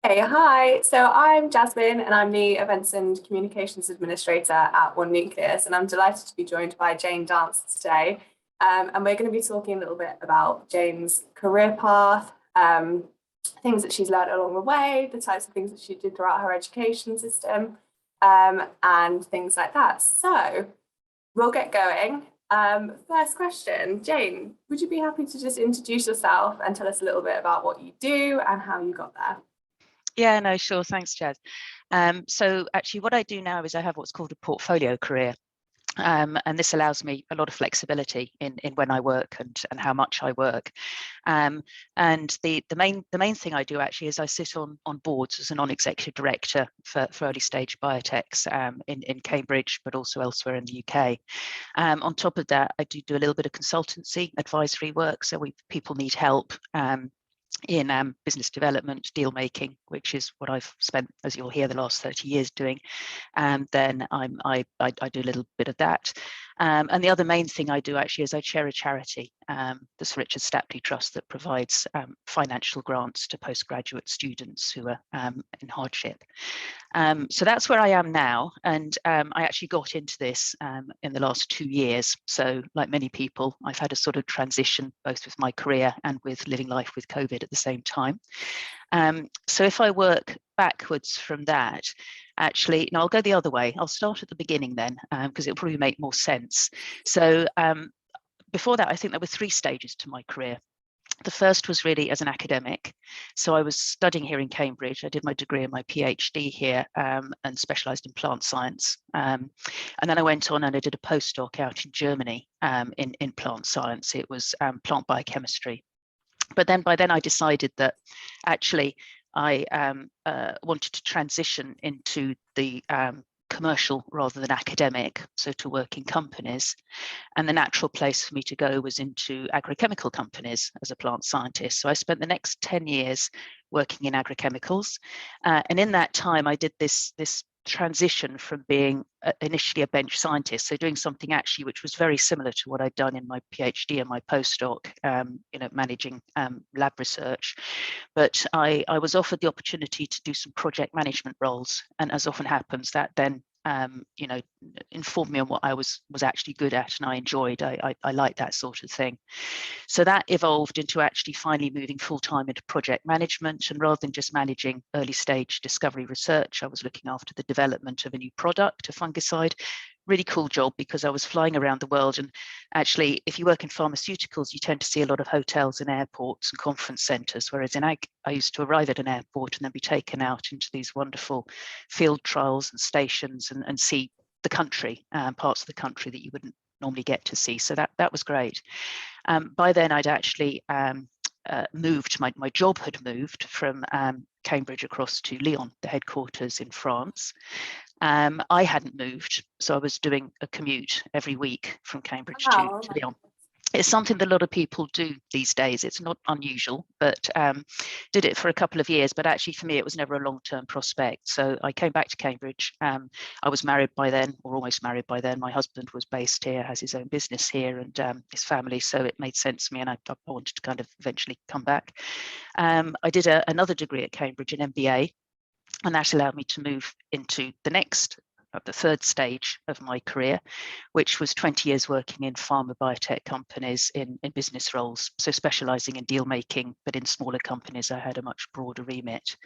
Hey, hi. So I'm Jasmine and I'm the Events and Communications Administrator at One Nucleus, and I'm delighted to be joined by Jane Dance today. And we're going to be talking a little bit about Jane's career path, things that she's learned along the way, the types of things that she did throughout her education system, and things like that. So we'll get going. First question, Jane, would you be happy to just introduce yourself and tell us a little bit about what you do and how you got there? Yeah, no, sure. Thanks, Jazz. So actually what I do now is I have what's called a portfolio career. And this allows me a lot of flexibility in when I work and how much I work. And the main thing I do actually is I sit on boards as a non-executive director for early stage biotechs in Cambridge, but also elsewhere in the UK. On top of that, I do a little bit of consultancy advisory work. So people need help. In business development, deal making, which is what I've spent, as you'll hear, the last 30 years doing. And then I do a little bit of that. And the other main thing I do actually is I chair a charity, the Sir Richard Stapley Trust, that provides financial grants to postgraduate students who are in hardship. So that's where I am now. And I actually got into this in the last 2 years. So like many people, I've had a sort of transition both with my career and with living life with COVID at the same time. So if I work backwards from that, actually, no, I'll go the other way. I'll start at the beginning then, because it'll probably make more sense. So before that, I think there were 3 stages to my career. The first was really as an academic. So I was studying here in Cambridge. I did my degree and my PhD here and specialised in plant science. And then I went on and I did a postdoc out in Germany in plant science. It was plant biochemistry. But then by then I decided that actually I wanted to transition into the commercial rather than academic, so to work in companies. And the natural place for me to go was into agrochemical companies as a plant scientist. So I spent the next 10 years working in agrochemicals. And in that time, I did this transition from being initially a bench scientist, so doing something actually which was very similar to what I'd done in my PhD and my postdoc, managing lab research. But I was offered the opportunity to do some project management roles, and as often happens, that then informed me on what I was actually good at and I enjoyed. I liked that sort of thing. So that evolved into actually finally moving full-time into project management, and rather than just managing early stage discovery research, I was looking after the development of a new product, a fungicide. Really cool job because I was flying around the world, and actually if you work in pharmaceuticals you tend to see a lot of hotels and airports and conference centres, whereas in ag I used to arrive at an airport and then be taken out into these wonderful field trials and stations and see the country, parts of the country that you wouldn't normally get to see. So that was great. By then I'd actually moved, my job had moved from Cambridge across to Lyon, the headquarters in France. I hadn't moved, so I was doing a commute every week from Cambridge to Wow. Lyon. It's something that a lot of people do these days. It's not unusual, but did it for a couple of years. But actually, for me, it was never a long-term prospect. So I came back to Cambridge. I was married by then, or almost married by then. My husband was based here, has his own business here, and his family. So it made sense to me, and I wanted to kind of eventually come back. I did another degree at Cambridge, an MBA, and that allowed me to move into the 3rd stage of my career, which was 20 years working in pharma biotech companies in business roles, so specialising in deal making, but in smaller companies I had a much broader remit.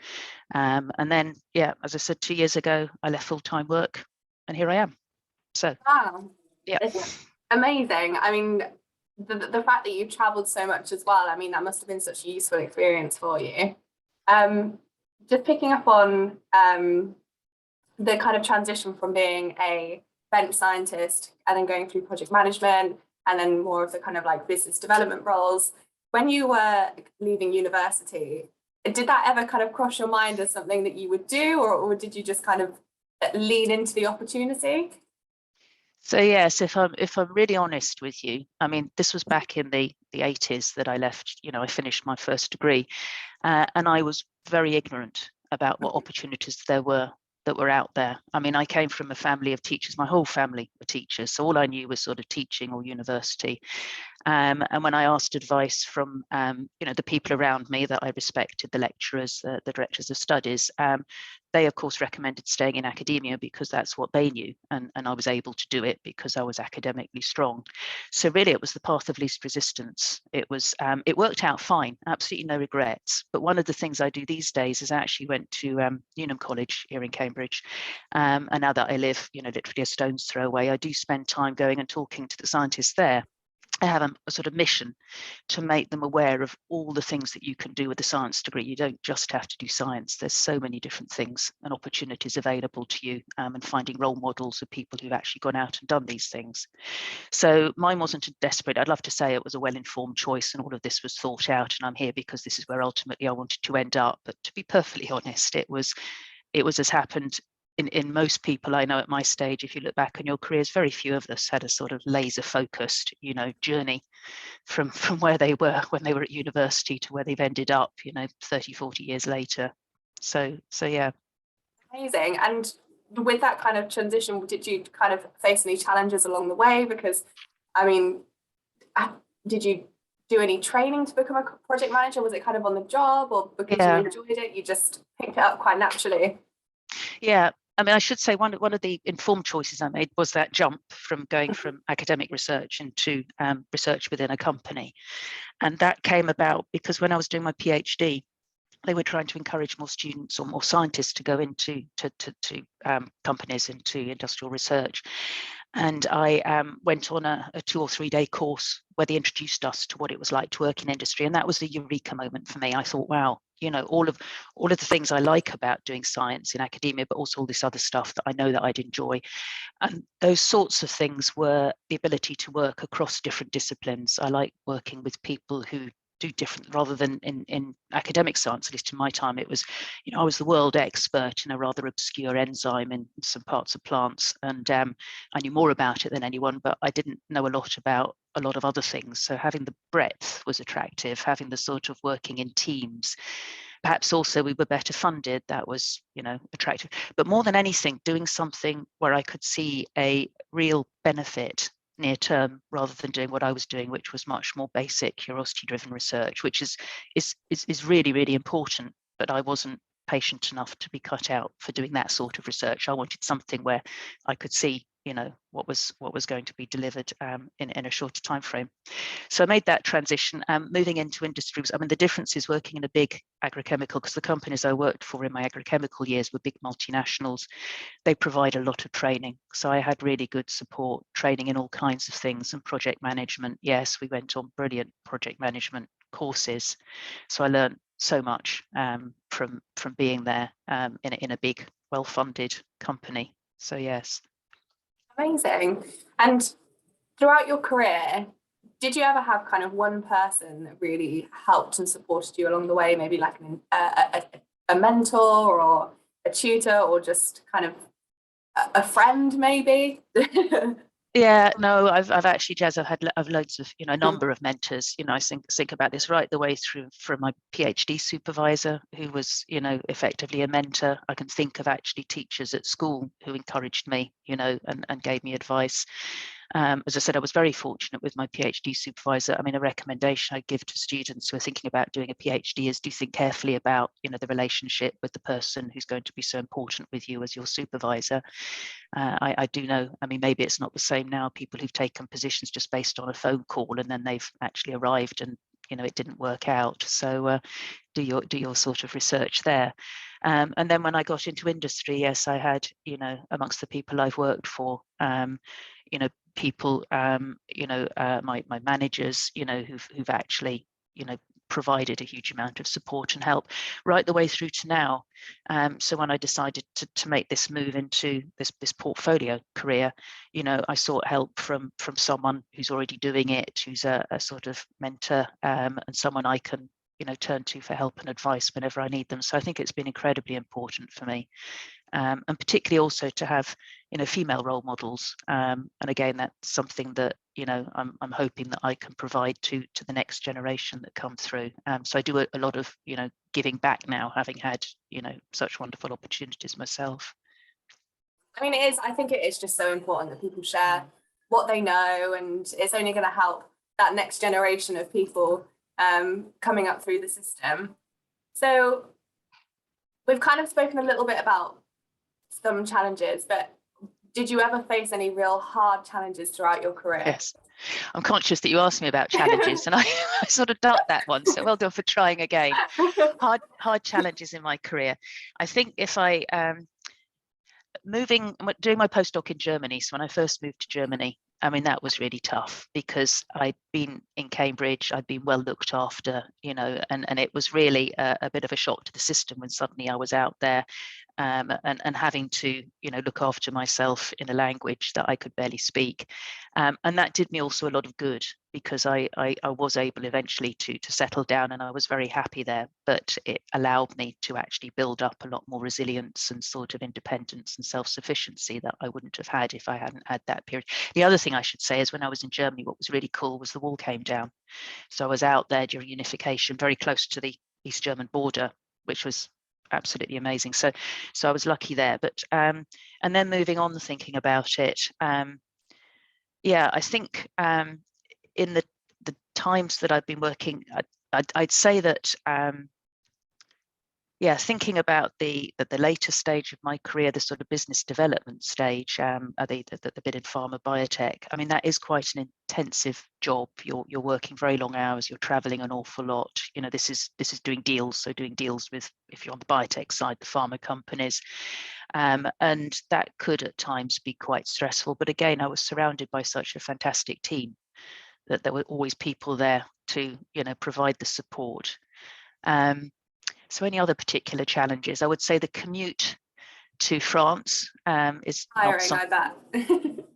And then, yeah, as I said, 2 years ago, I left full-time work and here I am. So, Wow, yeah. it's amazing. I mean, the fact that you traveled so much as well, I mean, that must have been such a useful experience for you. Just picking up on the kind of transition from being a bench scientist and then going through project management and then more of the kind of like business development roles. When you were leaving university, did that ever kind of cross your mind as something that you would do, or did you just kind of lean into the opportunity? So yes, if I'm really honest with you, I mean, this was back in the 80s that I left. I finished my first degree, and I was very ignorant about what opportunities there were that were out there. I mean, I came from a family of teachers. My whole family were teachers, so all I knew was sort of teaching or university. And when I asked advice from the people around me that I respected, the lecturers, the directors of studies, they of course recommended staying in academia because that's what they knew, and I was able to do it because I was academically strong. So really it was the path of least resistance. It it worked out fine, absolutely no regrets. But one of the things I do these days is I actually went to Newnham College here in Cambridge, and now that I live literally a stone's throw away, I do spend time going and talking to the scientists there. I have a sort of mission to make them aware of all the things that you can do with a science degree. You don't just have to do science. There's so many different things and opportunities available to you, and finding role models of people who've actually gone out and done these things. So mine wasn't a desperate, I'd love to say it was a well-informed choice and all of this was thought out, and I'm here because this is where ultimately I wanted to end up. But to be perfectly honest, it was as happened in most people I know at my stage. If you look back on your careers, very few of us had a sort of laser focused, journey from where they were when they were at university to where they've ended up, 30, 40 years later. So yeah. Amazing. And with that kind of transition, did you kind of face any challenges along the way? Because, I mean, did you do any training to become a project manager? Was it kind of on the job, or because you enjoyed it, you just picked it up quite naturally? Yeah. I mean, I should say one of the informed choices I made was that jump from going from academic research into research within a company. And that came about because when I was doing my PhD, they were trying to encourage more students or more scientists to go into companies, into industrial research. And I went on a 2 or 3 day course where they introduced us to what it was like to work in industry. And that was a eureka moment for me. I thought, wow, all of the things I like about doing science in academia, but also all this other stuff that I know that I'd enjoy. And those sorts of things were the ability to work across different disciplines. I like working with people who do different, rather than in academic science, at least in my time, it was, I was the world expert in a rather obscure enzyme in some parts of plants, and I knew more about it than anyone, but I didn't know a lot about a lot of other things. So having the breadth was attractive, having the sort of working in teams. Perhaps also we were better funded, that was, attractive. But more than anything, doing something where I could see a real benefit near term, rather than doing what I was doing, which was much more basic curiosity driven research, which is really, really important. But I wasn't patient enough to be cut out for doing that sort of research. I wanted something where I could see, what was going to be delivered in a shorter time frame. So I made that transition. Moving into industry, I mean, the difference is working in a big agrochemical, because the companies I worked for in my agrochemical years were big multinationals. They provide a lot of training. So I had really good support, training in all kinds of things, and project management. Yes, we went on brilliant project management courses. So I learned so much from being there in a big, well-funded company. So yes. Amazing. And throughout your career, did you ever have kind of one person that really helped and supported you along the way? Maybe like a mentor or a tutor, or just kind of a friend, maybe? Yeah, no, I've actually, Jazz, I've loads of, a number of mentors. I think about this right the way through from my PhD supervisor, who was, effectively a mentor. I can think of actually teachers at school who encouraged me, and gave me advice. As I said, I was very fortunate with my PhD supervisor. I mean, a recommendation I give to students who are thinking about doing a PhD is do think carefully about, the relationship with the person who's going to be so important with you as your supervisor. I do know, I mean, maybe it's not the same now, people who've taken positions just based on a phone call and then they've actually arrived and, it didn't work out. So do your sort of research there. And then when I got into industry, yes, I had, amongst the people I've worked for, people, my managers, who've actually, provided a huge amount of support and help right the way through to now. So when I decided to make this move into this portfolio career, I sought help from someone who's already doing it, who's a sort of mentor, and someone I can turn to for help and advice whenever I need them. So I think it's been incredibly important for me. And particularly also to have female role models, and again that's something that I'm hoping that I can provide to the next generation that come through. So I do a lot of giving back now, having had such wonderful opportunities myself. I mean, I think it is just so important that people share what they know, and it's only going to help that next generation of people coming up through the system. So we've kind of spoken a little bit about some challenges, but did you ever face any real hard challenges throughout your career? Yes. I'm conscious that you asked me about challenges and I sort of ducked that one. So well done for trying again. Hard challenges in my career. I think if I doing my postdoc in Germany. So when I first moved to Germany, I mean, that was really tough because I'd been in Cambridge, I'd been well looked after, you know, and it was really a bit of a shock to the system when suddenly I was out there and having to, you know, look after myself in a language that I could barely speak. And that did me also a lot of good because I was able eventually to settle down and I was very happy there, but it allowed me to actually build up a lot more resilience and sort of independence and self-sufficiency that I wouldn't have had if I hadn't had that period. The other thing I should say is when I was in Germany, what was really cool was the wall came down. So I was out there during unification, very close to the East German border, which was absolutely amazing. So I was lucky there. But and then moving on, thinking about it, yeah, I think in the times that I've been working, I'd say that yeah, thinking about the later stage of my career, the sort of business development stage, the bit in pharma biotech. I mean, that is quite an intensive job. You're working very long hours. You're traveling an awful lot. You know, this is doing deals. So doing deals with, if you're on the biotech side, the pharma companies, and that could at times be quite stressful. But again, I was surrounded by such a fantastic team that there were always people there to, you know, provide the support. So any other particular challenges? I would say the commute to France is Tiring, not I bet.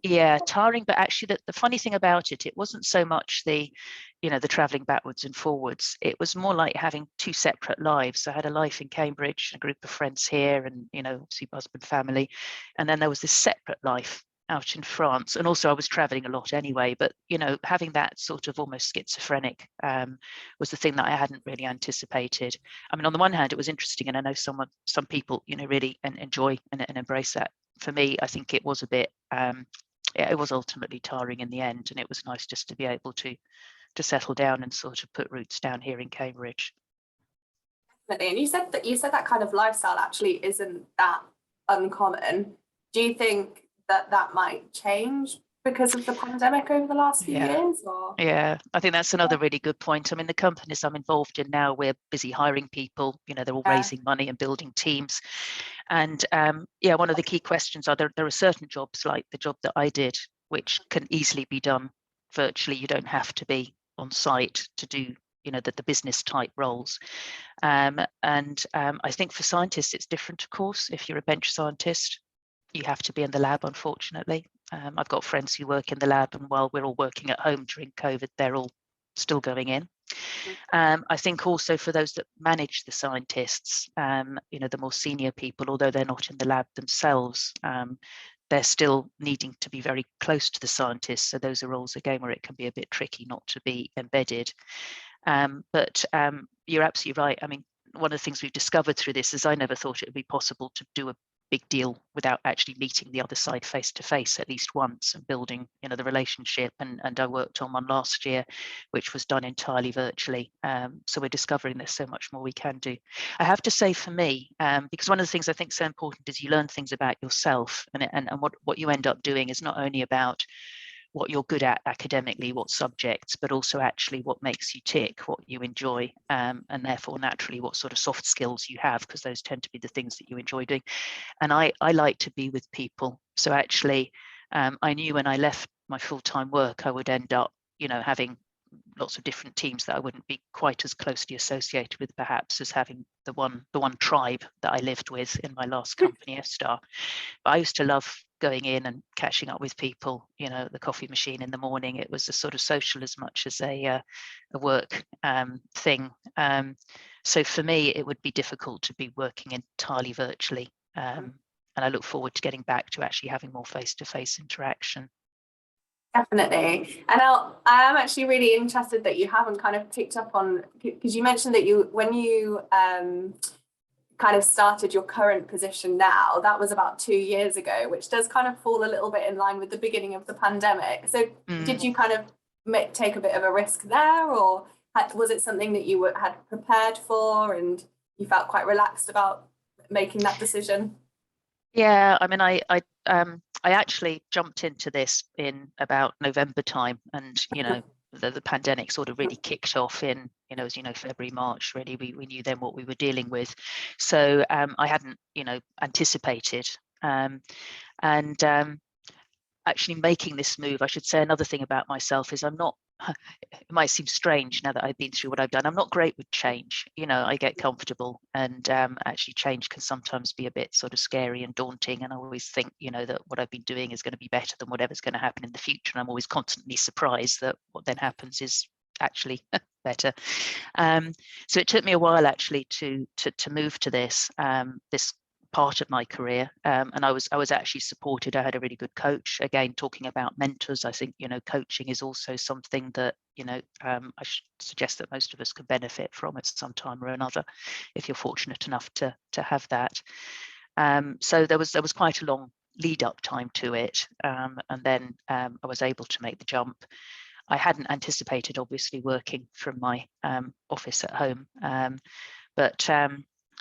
yeah, tiring, but actually the funny thing about it, it wasn't so much the, you know, the traveling backwards and forwards. It was more like having two separate lives. I had a life in Cambridge, a group of friends here, and, you know, obviously husband, family. And then there was this separate life out in France. And also I was traveling a lot anyway, but, you know, having that sort of almost schizophrenic was the thing that I hadn't really anticipated. I mean, on the one hand, it was interesting, and I know some people, you know, really enjoy and embrace that. For me, I think it was a bit, it was ultimately tiring in the end, and it was nice just to be able to settle down and sort of put roots down here in Cambridge. Definitely. And you said that kind of lifestyle actually isn't that uncommon. Do you think that might change because of the pandemic over the last few years? Or? Yeah, I think that's another really good point. I mean, the companies I'm involved in now, we're busy hiring people, you know, they're all raising money and building teams. And yeah, one of the key questions are there are certain jobs like the job that I did, which can easily be done virtually. You don't have to be on site to do, you know, the business type roles. And I think for scientists, it's different, of course. If you're a bench scientist, you have to be in the lab, unfortunately. I've got friends who work in the lab, and while we're all working at home during COVID, they're all still going in. I think also for those that manage the scientists, you know, the more senior people, although they're not in the lab themselves, they're still needing to be very close to the scientists. So those are roles again where it can be a bit tricky not to be embedded. But you're absolutely right. I mean, one of the things we've discovered through this is I never thought it would be possible to do a big deal without actually meeting the other side face to face at least once and building, you know, the relationship. And I worked on one last year, which was done entirely virtually. So we're discovering there's so much more we can do. I have to say for me, because one of the things I think is so important is you learn things about yourself, and what you end up doing is not only about what you're good at academically, what subjects, but also actually what makes you tick, what you enjoy, and therefore naturally what sort of soft skills you have, because those tend to be the things that you enjoy doing. And I like to be with people. So actually, I knew when I left my full-time work, I would end up, you know, having lots of different teams that I wouldn't be quite as closely associated with, perhaps, as having the one tribe that I lived with in my last company, F-Star. But I used to love going in and catching up with people, you know, the coffee machine in the morning. It was a sort of social as much as a work thing. So for me, it would be difficult to be working entirely virtually. And I look forward to getting back to actually having more face-to-face interaction. Definitely. And I am actually really interested that you haven't kind of picked up on, because you mentioned that when you kind of started your current position now, that was about 2 years ago, which does kind of fall a little bit in line with the beginning of the pandemic. So did you kind of take a bit of a risk there, or was it something that you had prepared for and you felt quite relaxed about making that decision? Yeah, I mean, I actually jumped into this in about November time, and the pandemic sort of really kicked off in, as you know, February, March. Really, we knew then what we were dealing with, so I hadn't, anticipated, and actually making this move. I should say another thing about myself is I'm not. It might seem strange now that I've been through what I've done. I'm not great with change. I get comfortable, and actually change can sometimes be a bit sort of scary and daunting. And I always think, that what I've been doing is going to be better than whatever's going to happen in the future. And I'm always constantly surprised that what then happens is actually better. So it took me a while actually to move to this part of my career, and I was actually supported. I had a really good coach. Again, talking about mentors, I think coaching is also something that I should suggest that most of us can benefit from at some time or another, if you're fortunate enough to have that. So there was quite a long lead up time to it, and then I was able to make the jump. I hadn't anticipated, obviously, working from my office at home,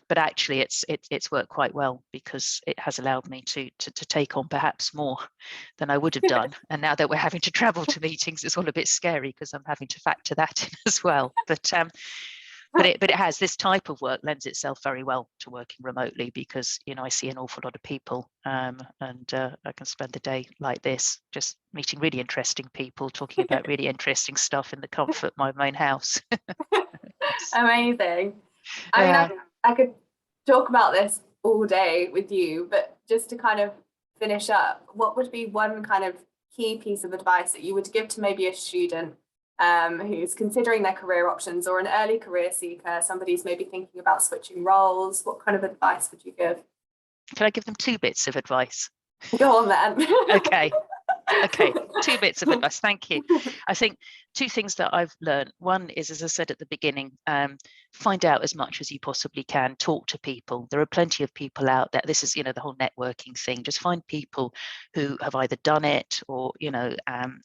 but actually it's worked quite well, because it has allowed me to take on perhaps more than I would have done. And now that we're having to travel to meetings, it's all a bit scary because I'm having to factor that in as well. But it has, this type of work lends itself very well to working remotely, because I see an awful lot of people, and I can spend the day like this just meeting really interesting people, talking about really interesting stuff in the comfort of my own house. Amazing. I mean, I could talk about this all day with you, but just to kind of finish up, what would be one kind of key piece of advice that you would give to maybe a student who's considering their career options, or an early career seeker, somebody who's maybe thinking about switching roles? What kind of advice would you give? Can I give them 2 bits of advice? Go on then. Okay, 2 bits of advice. Thank you. I think 2 things that I've learned. One is, as I said at the beginning, find out as much as you possibly can. Talk to people. There are plenty of people out there. This is, the whole networking thing. Just find people who have either done it or, and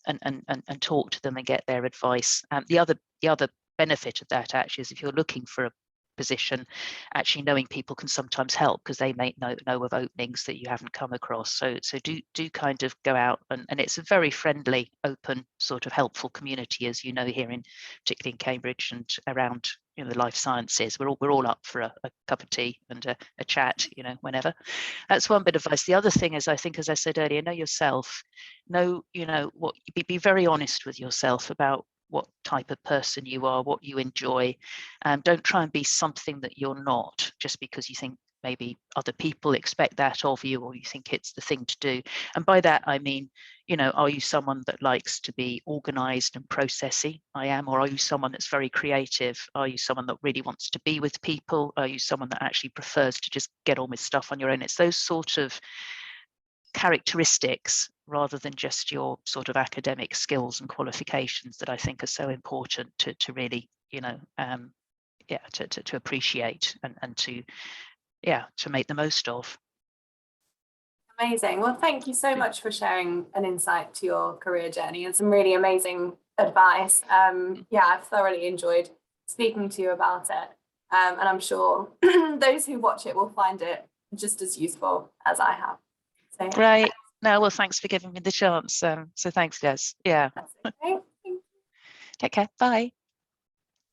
talk to them and get their advice. The other benefit of that actually is, if you're looking for a position, actually knowing people can sometimes help, because they may know of openings that you haven't come across. So do kind of go out, and it's a very friendly, open, sort of helpful community, as you know, here particularly in Cambridge and around the life sciences. We're all up for a cup of tea and a chat, whenever. That's one bit of advice. The other thing is, I think, as I said earlier, know yourself. Be very honest with yourself about what type of person you are, what you enjoy. Don't try and be something that you're not, just because you think maybe other people expect that of you, or you think it's the thing to do. And by that, I mean, are you someone that likes to be organized and processy? I am. Or are you someone that's very creative? Are you someone that really wants to be with people? Are you someone that actually prefers to just get on with stuff on your own? It's those sort of characteristics, rather than just your sort of academic skills and qualifications, that I think are so important to really, to appreciate and to make the most of. Amazing. Well, thank you so much for sharing an insight to your career journey and some really amazing advice. I've thoroughly enjoyed speaking to you about it. And I'm sure those who watch it will find it just as useful as I have. So, Great. No, well, thanks for giving me the chance. So thanks, Jess. Yeah. That's okay. Take care. Bye.